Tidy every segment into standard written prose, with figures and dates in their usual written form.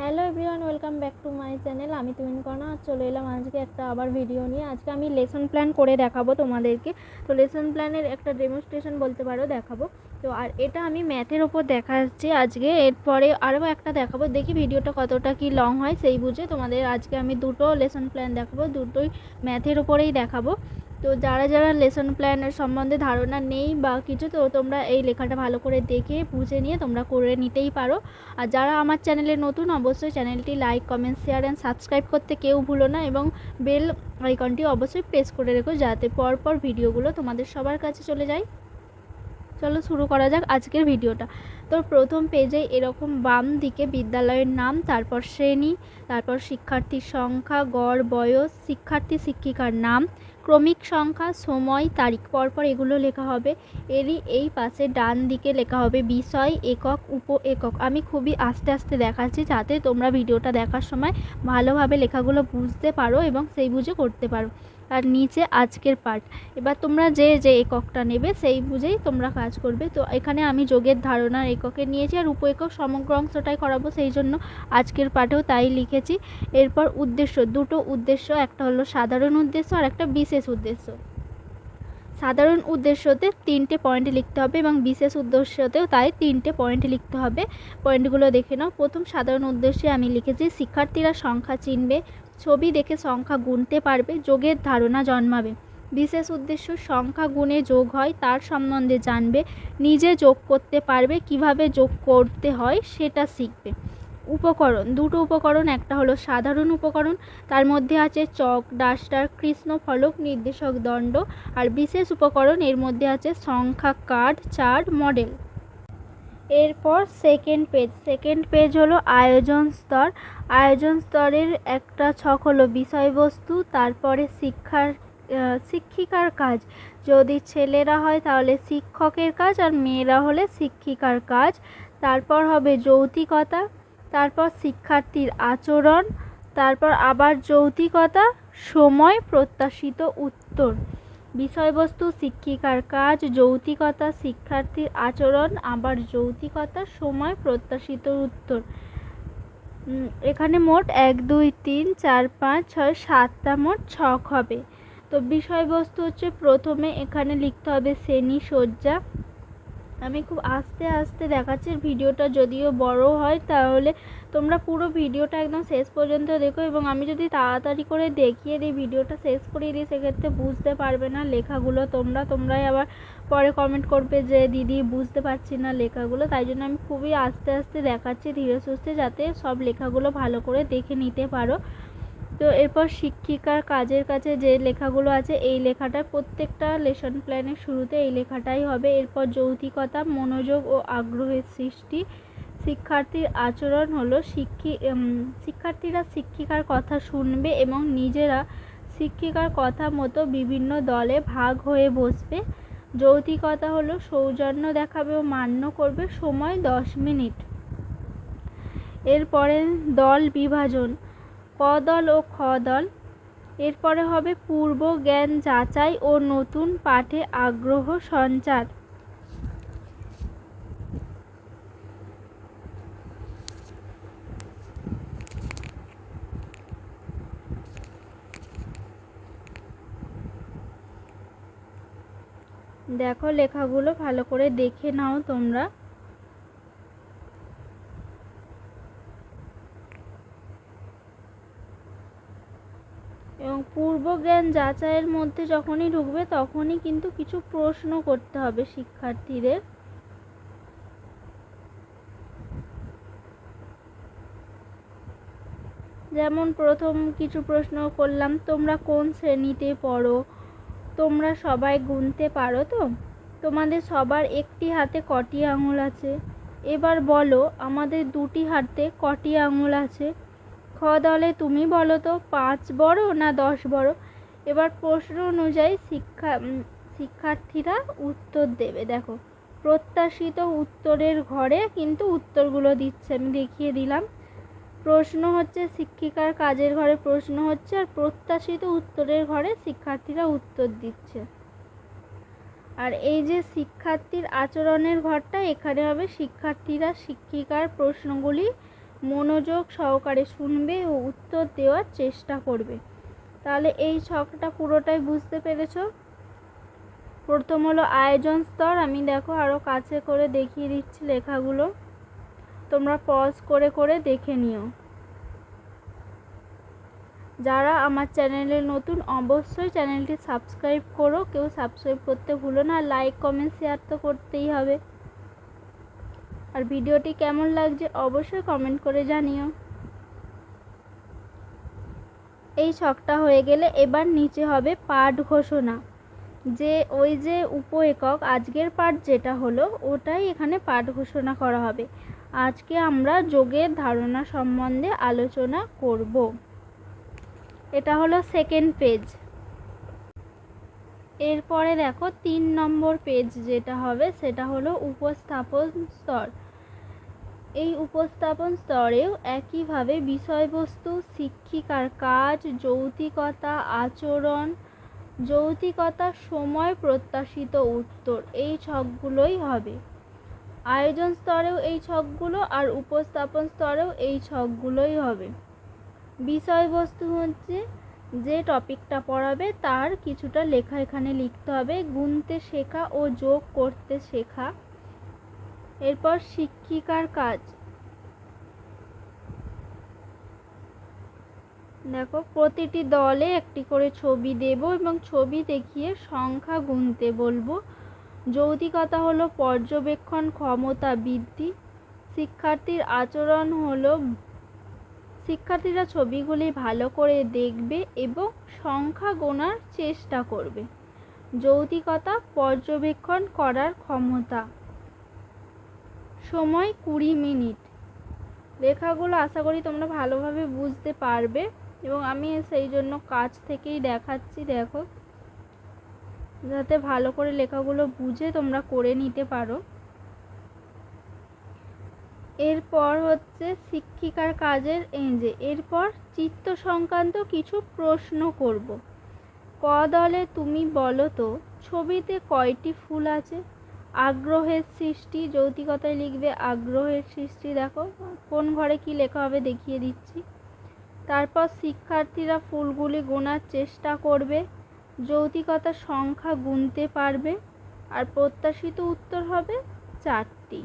Hello everyone, welcome back to my channel. আমি তুমিন কণা চলে এলাম আজকে একটা আবার ভিডিও নিয়ে। আজকে আমি লেসন প্ল্যান করে দেখাবো তোমাদেরকে। তো লেসন প্ল্যানের একটা ডেমনস্ট্রেশন বলতে পারো দেখাবো। তো আর এটা আমি ম্যাথের ওপর দেখাচ্ছি আজকে। এরপরে আরও একটা দেখাবো, দেখি ভিডিওটা কতটা কি লং হয় সেই বুঝে তোমাদের আজকে আমি দুটো লেসন প্ল্যান দেখাবো, দুটোই ম্যাথের ওপরেই দেখাবো। তো যারা যারা লেসন প্ল্যানের সম্বন্ধে ধারণা নেই বা কিছু, তো তোমরা এই লেখাটা ভালো করে দেখে বুঝে নিয়ে তোমরা করে নিতেই পারো। আর যারা আমার চ্যানেলে নতুন, অবশ্যই চ্যানেলটি like, comment, share and subscribe করতে কেউ ভুলো না, এবং বেল আইকনটি অবশ্যই প্রেস করে রেখো যাতে পরপর ভিডিওগুলো তোমাদের সবার কাছে চলে যায়। চলো শুরু করা যাক আজকের ভিডিওটা। তো প্রথম পেজে এরকম বাম দিকে বিদ্যালয়ের নাম, তারপর শ্রেণী, তারপর শিক্ষার্থীর সংখ্যা, গড় বয়স, শিক্ষার্থী শিক্ষিকার নাম, ক্রমিক সংখ্যা, সময়, তারিখ, পরপর এগুলো লেখা হবে। এরই এই পাশে ডান দিকে লেখা হবে বিষয়, একক, উপ একক। আমি খুবই আস্তে আস্তে দেখাচ্ছি যাতে তোমরা ভিডিওটা দেখার সময় ভালোভাবে লেখাগুলো বুঝতে পারো এবং সেই বুঝে করতে পারো। আর নিচে আজকের পাঠ। এবার তোমরা যে যে এককটা নেবে সেই বুঝেই তোমরা কাজ করবে। তো এখানে আমি যোগের ধারণার এককে নিয়েছি, আর উপ একক সমগ্র অংশটাই করাবো, সেই জন্য আজকের পাঠেও তাই লিখেছি। এরপর উদ্দেশ্য, দুটো উদ্দেশ্য, একটা হলো সাধারণ উদ্দেশ্য আর একটা বিশেষ উদ্দেশ্য। সাধারণ উদ্দেশ্যতে 3টে পয়েন্ট লিখতে হবে এবং বিশেষ উদ্দেশ্যতেও তাই 3টে পয়েন্ট লিখতে হবে। পয়েন্টগুলো দেখে নাও। প্রথম সাধারণ উদ্দেশ্যে আমি লিখেছি শিক্ষার্থীরা সংখ্যা চিনবে, ছবি দেখে সংখ্যা গুনতে পারবে, যোগের ধারণা জন্মাবে। বিশেষ উদ্দেশ্য সংখ্যা গুণে যোগ হয় তার সম্বন্ধে জানবে, নিজে যোগ করতে পারবে, কিভাবে যোগ করতে হয় সেটা শিখবে। উপকরণ, দুটো উপকরণ, একটা হলো সাধারণ উপকরণ, তার মধ্যে আছে চক, ডাস্টার, কৃষ্ণ ফলক, নির্দেশক দণ্ড। আর বিশেষ উপকরণ, এর মধ্যে আছে সংখ্যা, কার্ড, চার্ট, মডেল। এরপর সেকেন্ড পেজ হলো আয়োজন স্তর। আয়োজন স্তরের একটা ছক হলো বিষয়বস্তু, তারপরে শিক্ষিকার কাজ। যদি ছেলেরা হয় তাহলে শিক্ষকের কাজ, আর মেয়েরা হলে শিক্ষিকার কাজ। তারপর হবে যৌতিকতা, তারপর শিক্ষার্থীর আচরণ, তারপর আবার যৌতিকতা, সময়, প্রত্যাশিত উত্তর। বিষয়বস্তু শিক্ষিকার কাজ, যৌতিকতা শিক্ষার্থীর আচরণ, আবার যৌতিকতা, সময়, প্রত্যাশিত উত্তর। এখানে মোট 1 2 3 4 5 6 7টা মোট ছক হবে। তো বিষয়বস্তু হচ্ছে প্রথমে এখানে লিখতে হবে শ্রেণী সজ্জা। আমি খুব আস্তে আস্তে দেখাচ্ছি, ভিডিওটা যদিও বড় হয় তাহলে তোমরা পুরো ভিডিওটা একদম শেষ পর্যন্ত দেখো, এবং আমি যদি তাড়াতাড়ি করে দেখিয়ে দিই, ভিডিওটা শেষ করিয়ে দিই, সেক্ষেত্রে বুঝতে পারবে না লেখাগুলো। তোমরাই আবার পরে কমেন্ট করবে যে দিদি বুঝতে পারছি না লেখাগুলো। তাই জন্য আমি খুবই আস্তে আস্তে দেখাচ্ছি ধীরে সুস্থে, যাতে সব লেখাগুলো ভালো করে দেখে নিতে পারো। তো এরপর শিক্ষিকার কাজের কাছে যে লেখাগুলো আছে, এই লেখাটা প্রত্যেকটা লেসন প্ল্যানের শুরুতে এই লেখাটাই হবে। এরপর যৌতিকতা, মনোযোগ ও আগ্রহের সৃষ্টি। শিক্ষার্থীর আচরণ হলো শিক্ষার্থীরা শিক্ষিকার কথা শুনবে এবং নিজেরা শিক্ষিকার কথা মতো বিভিন্ন দলে ভাগ হয়ে বসবে। যৌতিকতা হলো সৌজন্য দেখাবে ও মান্য করবে, সময় 10 মিনিট। এরপরে দল বিভাজন, ক দল ও খ দল। এরপরে হবে পূর্ব জ্ঞান যাচাই ও নতুন পাঠে আগ্রহ সঞ্চার। দেখো লেখাগুলো ভালো করে দেখে নাও তোমরা। এবং পূর্ব জ্ঞান যাচাইয়ের মধ্যে যখনই ঢুকবে তখনই কিন্তু কিছু প্রশ্ন করতে হবে শিক্ষার্থীদের। যেমন প্রথম কিছু প্রশ্ন করলাম, তোমরা কোন শ্রেণীতে পড়ো, তোমরা সবাই গুনতে পারো তো, তোমাদের সবার একটি হাতে কটি আঙুল আছে, এবার বলো আমাদের দুটি হাতে কটি আঙুল আছে। খ দলে তুমি বলো তো 5 বড় না 10 বড়। এবার প্রশ্ন অনুযায়ী শিক্ষার্থীরা উত্তর দেবে। দেখো প্রত্যাশিত উত্তরের ঘরে কিন্তু উত্তরগুলো দিচ্ছে, আমি দেখিয়ে দিলাম। প্রশ্ন হচ্ছে শিক্ষিকার কাজের ঘরে প্রশ্ন হচ্ছে, আর প্রত্যাশিত উত্তরের ঘরে শিক্ষার্থীরা উত্তর দিচ্ছে। আর এই যে শিক্ষার্থীর আচরণের ঘরটা, এখানে হবে শিক্ষার্থীরা শিক্ষিকার প্রশ্নগুলি মনোযোগ সহকারে শুনবে ও উত্তর দেওয়ার চেষ্টা করবে। তাহলে এই ছকটা পুরোটাই বুঝতে পেরেছো। প্রথম হলো আয়োজন স্তর। আমি দেখো আরও কাছে করে দেখিয়ে দিচ্ছি লেখাগুলো, তোমরা পজ করে করে দেখে নিও। যারা আমার চ্যানেলে নতুন অবশ্যই চ্যানেলটি সাবস্ক্রাইব করো, কেউ সাবস্ক্রাইব করতে ভুলো না। লাইক কমেন্ট শেয়ার তো করতেই হবে। আর ভিডিওটি কেমন লাগছে অবশ্যই কমেন্ট করে জানিও। এই ছকটা হয়ে গেলে এবার নিচে হবে পাঠ ঘোষণা। যে ওই যে উপ একক আজকের পাঠ যেটা হলো ওটাই এখানে পাঠ ঘোষণা করা হবে। আজকে আমরা যোগের ধারণা সম্বন্ধে আলোচনা করব। এটা হলো সেকেন্ড পেজ। এরপরে দেখো 3 নম্বর পেজ যেটা হবে সেটা হলো উপস্থাপন স্তর। এই উপস্থাপন স্তরেও একইভাবে বিষয়বস্তু, শিক্ষিকার কাজ, যৌক্তিকতা, আচরণ, যৌক্তিকতা, সময়, প্রত্যাশিত উত্তর, এই ছকগুলোই হবে। আয়োজন স্তরেও এই ছকগুলো আর উপস্থাপন স্তরেও এই ছকগুলোই হবে। বিষয়বস্তু হচ্ছে যে টপিকটা পড়াবে তার কিছুটা লেখা এখানে লিখতে হবে। গুনতে শেখা ও যোগ করতে শেখা। এরপর শিক্ষিকার কাজ। দেখো প্রতিটি দলে একটি করে ছবি দেব এবং ছবি দেখিয়ে সংখ্যা গুনতে বলবো। যৌক্তিকতা হলো পর্যবেক্ষণ ক্ষমতা বৃদ্ধি। শিক্ষার্থীর আচরণ হলো শিক্ষার্থীরা ছবিগুলি ভালো করে দেখবে এবং সংখ্যা গোনার চেষ্টা করবে। যৌক্তিকতা পর্যবেক্ষণ করার ক্ষমতা। সময় 20 মিনিট। লেখাগুলো আশা করি তোমরা ভালোভাবে বুঝতে পারবে এবং আমি সেই জন্য কাছ থেকেই দেখাচ্ছি, দেখো যাতে ভালো করে লেখাগুলো বুঝে তোমরা করে নিতে পারো। এরপর হচ্ছে শিক্ষিকার কাজের এরপর চিত্ত সংক্রান্ত কিছু প্রশ্ন করব। ক দলে তুমি বলো তো ছবিতে কয়টি ফুল আছে। আগ্রহের সৃষ্টি, যৌক্তিকতায় লিখবে আগ্রহের সৃষ্টি। দেখো কোন ঘরে কি লেখা হবে দেখিয়ে দিচ্ছি। তারপর শিক্ষার্থীরা ফুলগুলি গোনার চেষ্টা করবে। যৌক্তিকতা সংখ্যা গুনতে পারবে। আর প্রত্যাশিত উত্তর হবে 4টি।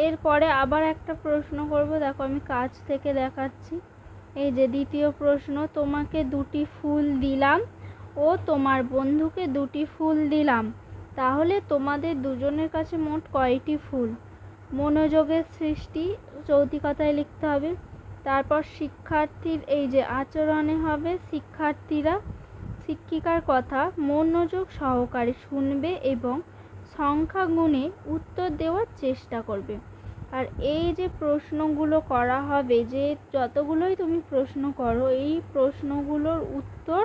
এরপরে আবার একটা প্রশ্ন করব, দেখো আমি কাছ থেকে দেখাচ্ছি। এই যে দ্বিতীয় প্রশ্ন, তোমাকে 2টি ফুল দিলাম ও তোমার বন্ধুকে 2টি ফুল দিলাম, তাহলে তোমাদের দুজনের কাছে মোট কয়টি ফুল। মনোযোগের সৃষ্টি, যৌক্তিকতায় লিখতে হবে। তারপর শিক্ষার্থীর এই যে আচরণে হবে শিক্ষার্থীরা শিক্ষিকার কথা মনোযোগ সহকারে শুনবে এবং সংখ্যা গুণে উত্তর দেওয়ার চেষ্টা করবে। আর এই যে প্রশ্নগুলো করা হবে, যে যতগুলোই তুমি প্রশ্ন করো এই প্রশ্নগুলোর উত্তর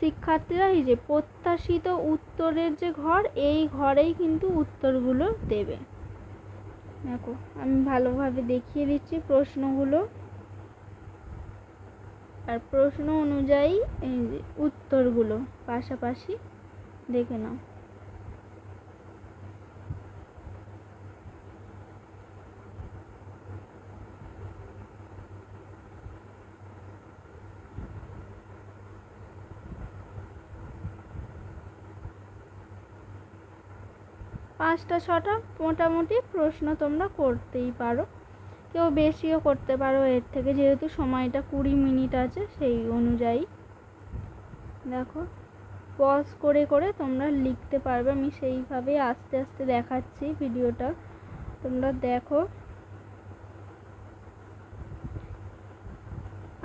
শিক্ষার্থীরা এই যে প্রত্যাশিত উত্তরের যে ঘর, এই ঘরেই কিন্তু উত্তরগুলো দেবে। দেখো আমি ভালোভাবে দেখিয়ে দিচ্ছি প্রশ্নগুলো, আর প্রশ্ন অনুযায়ী এই যে উত্তরগুলো পাশাপাশি দেখে নাও। পাঁচটা ছটা মোটামুটি প্রশ্ন তোমরা করতেই পারো, কেউ বেশিও করতে পারো এর থেকে, যেহেতু সময়টা 20 মিনিট আছে সেই অনুযায়ী। দেখো পজ করে করে তোমরা লিখতে পারবে, আমি সেইভাবেই আস্তে আস্তে দেখাচ্ছি ভিডিওটা, তোমরা দেখো।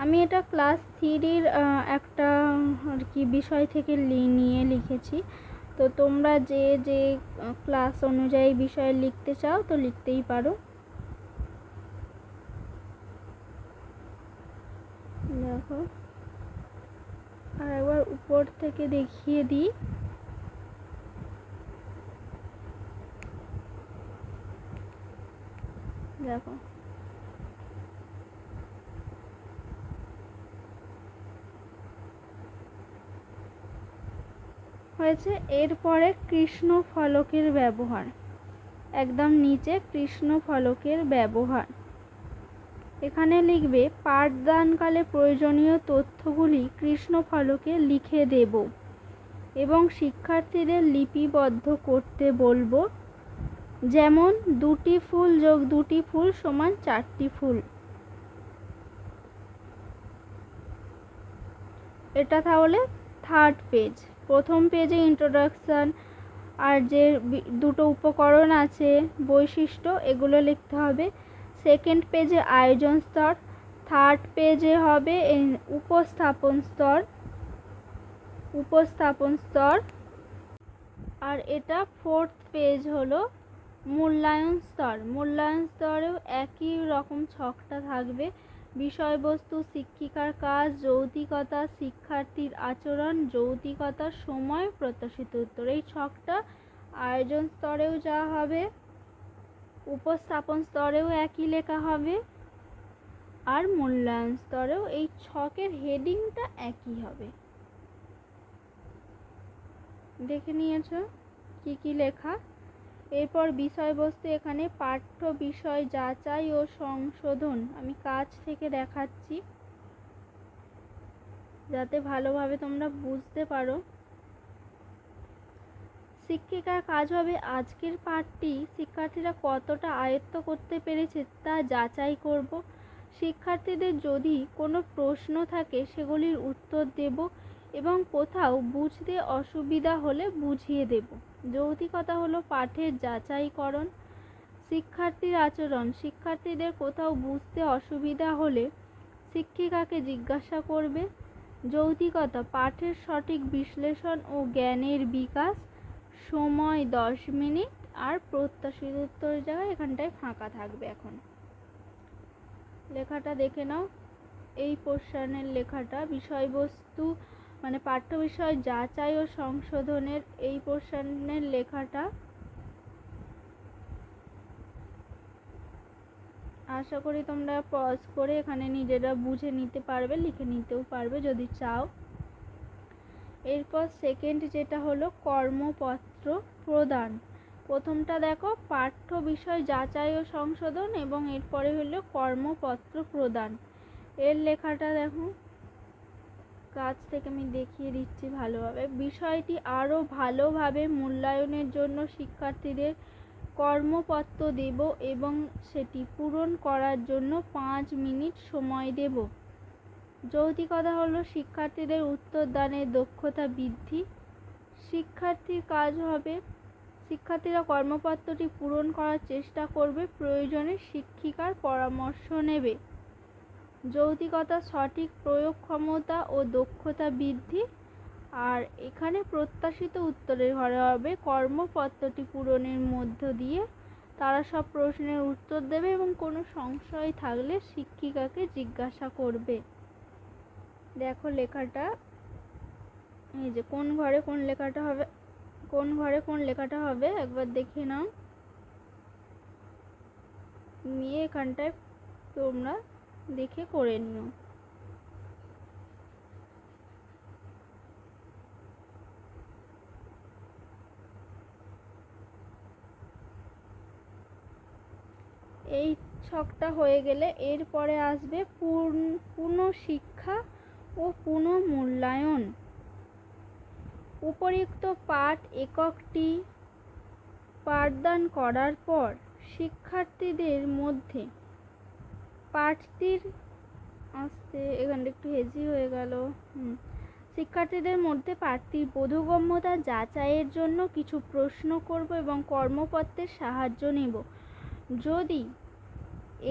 আমি এটা ক্লাস 3-র একটা আর কি বিষয় থেকে নিয়ে লিখেছি, তো তোমরা যে যে ক্লাস অনুযায়ী বিষয় লিখতে চাও তো লিখতেই পারো। দেখো আর একবার উপর থেকে দেখিয়ে দিই। দেখো হয়েছে। এরপরে কৃষ্ণ ফলকের ব্যবহার। একদম নিচে কৃষ্ণ ফলকের ব্যবহার। এখানে লিখবে পাঠদানকালে প্রয়োজনীয় তথ্যগুলি কৃষ্ণ ফলকে লিখে দেব এবং শিক্ষার্থীদের লিপিবদ্ধ করতে বলবো, যেমন 2টি ফুল যোগ 2টি ফুল সমান 4টি ফুল। এটা তাহলে থার্ড পেজ। প্রথম পেজে ইন্ট্রোডাকশান আর যে দুটো উপকরণ আছে, বৈশিষ্ট্য, এগুলো লিখতে হবে। সেকেন্ড পেজে আয়োজন স্তর, থার্ড পেজে হবে উপস্থাপন স্তর, আর এটা ফোর্থ পেজ হলো মূল্যায়ন স্তর। মূল্যায়ন স্তরেও একই রকম ছকটা থাকবে। বিষয়বস্তু, শিক্ষিকার কাজ, যৌক্তিকতা, শিক্ষার্থীর আচরণ, যৌক্তিকতা, সময়, প্রত্যাশিত উত্তর। এই ছকটা আয়োজন স্তরেও যা হবে, উপস্থাপন স্তরেও একই লেখা হবে, আর মূল্যায়ন স্তরেও এই ছকের হেডিংটা একই হবে। দেখে নিয়েছ কি কি লেখা। এরপর বিষয়বস্তু, এখানে পাঠ্য বিষয় যাচাই ও সংশোধন। আমি কাছ থেকে দেখাচ্ছি যাতে ভালোভাবে তোমরা বুঝতে পারো। শিক্ষিকার কাজ হবে আজকের পাঠটি শিক্ষার্থীরা কতটা আয়ত্ত করতে পেরেছে তা যাচাই করব। শিক্ষার্থীদের যদি কোনো প্রশ্ন থাকে সেগুলির উত্তর দেব এবং কোথাও বুঝতে অসুবিধা হলে বুঝিয়ে দেব। যৌক্তিকতা হলো পাঠের যাচাইকরণ। শিক্ষার্থীর আচরণ, শিক্ষার্থীদের কোথাও বুঝতে অসুবিধা হলে শিক্ষিকাকে জিজ্ঞাসা করবে। যৌক্তিকতা পাঠের সঠিক বিশ্লেষণ ও জ্ঞানের বিকাশ। সময় 10 মিনিট, আর প্রত্যাশিত উত্তরের জায়গায় এখানটায় ফাঁকা থাকবে। এখন লেখাটা দেখে নাও। এই পোর্শনের লেখাটা বিষয়বস্তু মানে পাঠ্য বিষয় যাচাই ও সংশোধনের এই পোর্শনের লেখাটা আশা করি তোমরা পজ করে এখানে নিজেরা বুঝে নিতে পারবে, লিখে নিতেও পারবে যদি চাও। এরপর সেকেন্ড যেটা হলো কর্মপত্র প্রদান। প্রথমটা দেখো পাঠ্য বিষয় যাচাই ও সংশোধন, এবং এরপরে হলো কর্মপত্র প্রদান। এর লেখাটা দেখো, কাছ থেকে আমি দেখিয়ে দিচ্ছি ভালোভাবে। বিষয়টি আরও ভালোভাবে মূল্যায়নের জন্য শিক্ষার্থীদের কর্মপত্র দেব এবং সেটি পূরণ করার জন্য 5 মিনিট সময় দেব। যৌক্তিকতা হলো শিক্ষার্থীদের উত্তরদানের দক্ষতা বৃদ্ধি। শিক্ষার্থীর কাজ হবে শিক্ষার্থীরা কর্মপত্রটি পূরণ করার চেষ্টা করবে, প্রয়োজনে শিক্ষিকার পরামর্শ নেবে। যৌক্তিকতা সঠিক প্রয়োগ ক্ষমতা ও দক্ষতা বৃদ্ধি। আর এখানে প্রত্যাশিত উত্তরের ঘরে হবে কর্মপত্রটি পূরণের মধ্য দিয়ে তারা সব প্রশ্নের উত্তর দেবে এবং কোনো সংশয় থাকলে শিক্ষিকাকে জিজ্ঞাসা করবে। দেখো লেখাটা, এই যে কোন ঘরে কোন লেখাটা হবে একবার দেখে নাও, নিয়ে এখানটায় তোমরা দেখে করে নিও। এই ছকটা হয়ে গেলে এরপরে আসবে পুনঃশিক্ষা ও পুনঃমূল্যায়ন। উপরিউক্ত পাঠ এককটি পাঠদান করার পর শিক্ষার্থীদের মধ্যে পাঠটির শিক্ষার্থীদের মধ্যে পাঠটির বোধগম্যতা যাচাইয়ের জন্য কিছু প্রশ্ন করব এবং কর্মপত্রের সাহায্য নেব। যদি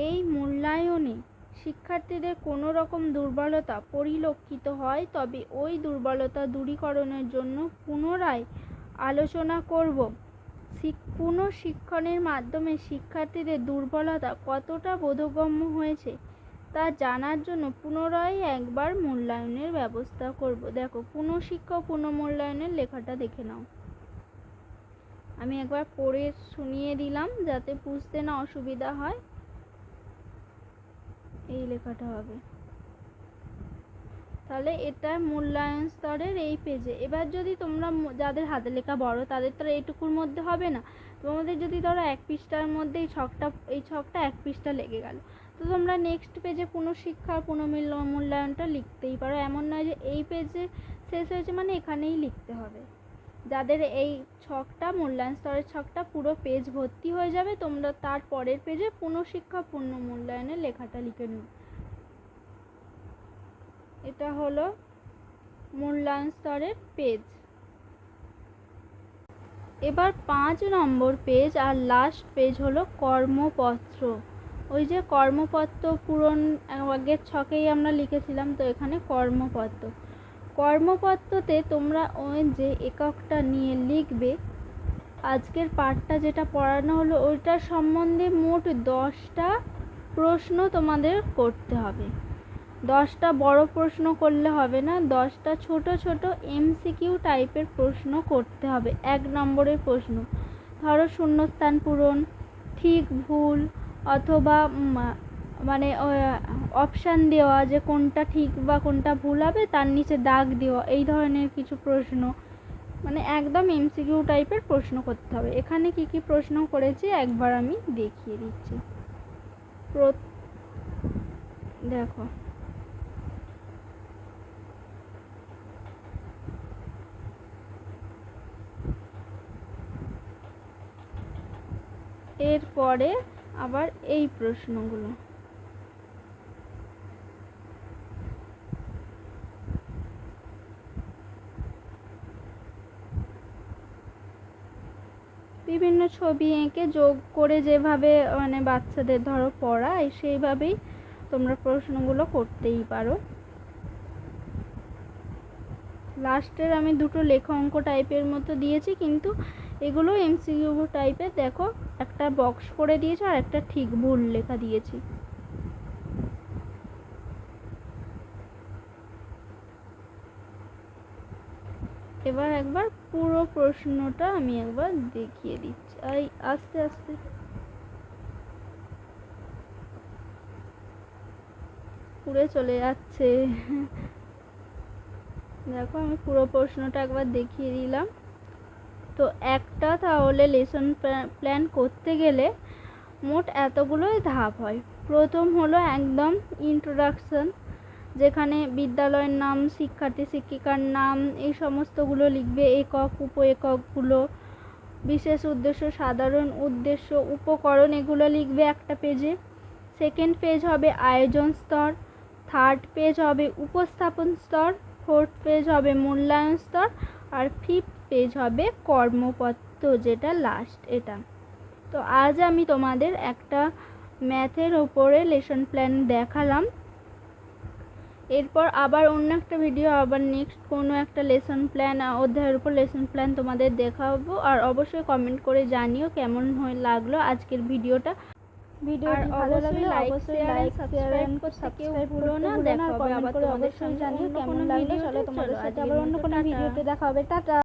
এই মূল্যায়নে শিক্ষার্থীদের কোনো রকম দুর্বলতা পরিলক্ষিত হয় তবে ওই দুর্বলতা দূরীকরণের জন্য পুনরায় আলোচনা করব। পুনঃশিক্ষণের মাধ্যমে শিক্ষার্থীদের দুর্বলতা কতটা বোধগম্য হয়েছে তা জানার জন্য পুনরায় একবার মূল্যায়নের ব্যবস্থা করব। দেখো পুনঃশিক্ষা ও পুনঃমূল্যায়নের লেখাটা দেখে নাও। আমি একবার পড়ে শুনিয়ে দিলাম যাতে বুঝতে না অসুবিধা হয়। এই লেখাটা হবে, তাহলে এটা মূল্যায়ন স্তরের এই পেজে। এবার যদি তোমরা যাদের হাতে লেখা বড় তাদের তো এইটুকুর মধ্যে হবে না, তোমাদের যদি ধরো 1 পৃষ্ঠার মধ্যে এই ছকটা 1 পৃষ্ঠা লেগে গেল, তো তোমরা নেক্সট পেজে পুনঃশিক্ষার পুনর্মূল্যায়নটা লিখতেই পারো। এমন নয় যে এই পেজে শেষ হয়েছে মানে এখানেই লিখতে হবে। যাদের এই ছকটা মূল্যায়ন স্তরের ছকটা পুরো পেজ ভর্তি হয়ে যাবে, তোমরা তার পরের পেজে পুনঃশিক্ষা পুনর্মূল্যায়নের লেখাটা লিখে নেবে। এটা হলো মূল্যায়ন স্তরের পেজ। এবার 5 নম্বর পেজ আর লাস্ট পেজ হলো কর্মপত্র। ওই যে কর্মপত্র পূরণ আগের ছকেই আমরা লিখেছিলাম, তো এখানে কর্মপত্রতে তোমরা ওই যে এককটা নিয়ে লিখবে। আজকের পাঠটা যেটা পড়ানো হলো ওইটার সম্বন্ধে মোট 10টা প্রশ্ন তোমাদের করতে হবে। 10টা বড় প্রশ্ন করলে হবে না, 10টা ছোট ছোট এমসিকিউ টাইপের প্রশ্ন করতে হবে। 1 নম্বরের প্রশ্ন, ধরো শূন্যস্থান পূরণ, ঠিক ভুল, অথবা মানে অপশান দেওয়া যে কোনটা ঠিক বা কোনটা ভুল হবে, তার নিচে দাগ দেওয়া, এই ধরনের কিছু প্রশ্ন, মানে একদম এমসিকিউ টাইপের প্রশ্ন করতে হবে। এখানে কি কি প্রশ্ন করেছি একবার আমি দেখিয়ে দিচ্ছি। দেখো, এরপরে আবার এই প্রশ্নগুলো, বিভিন্ন ছবি এঁকে যোগ করে যেভাবে মানে বাচ্চাদের ধরো পড়ায় সেইভাবেই তোমরা প্রশ্নগুলো করতেই পারো। লাস্টের আমি 2টো লেখা অঙ্ক টাইপের মতো দিয়েছি, কিন্তু এগুলো এমসিকিউ টাইপের। দেখো, একটা বক্স করে দিয়েছি আর একটা ঠিক ভুল লেখা দিয়েছি। এবার একবার পুরো প্রশ্নটা আমি একবার দেখিয়ে দিচ্ছি। আস্তে আস্তে পুরো চলে যাচ্ছে। দেখো, আমি পুরো প্রশ্নটা একবার দেখিয়ে দিলাম। তো একটা তাহলে লেসন প্ল্যান করতে গেলে মোট এতগুলোই ধাপ হয়। প্রথম হলো একদম ইন্ট্রোডাকশন, যেখানে বিদ্যালয়ের নাম, শিক্ষার্থী শিক্ষিকার নাম, এই সমস্তগুলো লিখবে। একক, উপ এককগুলো, বিশেষ উদ্দেশ্য, সাধারণ উদ্দেশ্য, উপকরণ, এগুলো লিখবে একটা পেজে। সেকেন্ড পেজ হবে আয়োজন স্তর, থার্ড পেজ হবে উপস্থাপন স্তর, ফোর্থ পেজ হবে মূল্যায়ন স্তর, আর ফিফথ পেজ হবে কর্মপত্র, যেটা লাস্ট এটা। তো আজ আমি তোমাদের একটা ম্যাথের ওপরে লেসন প্ল্যান দেখালাম। এরপর আবার অন্য একটা ভিডিও, আবার নেক্সট কোনো একটা লেসন প্ল্যান, অধ্যায়ের উপর লেসন প্ল্যান তোমাদের দেখাবো। আর অবশ্যই কমেন্ট করে জানিও কেমন লাগলো আজকের ভিডিওটা। ভিডিওটি ভালো লাগলে অবশ্যই লাইক, শেয়ার এন্ড সাবস্ক্রাইব ভুলো না। দেখা হবে আবার তোমাদের সঙ্গে জানিও কেমন লাগলো। চলো তোমাদের সাথে আবার অন্য কোনো ভিডিওতে দেখা হবে। টাটা।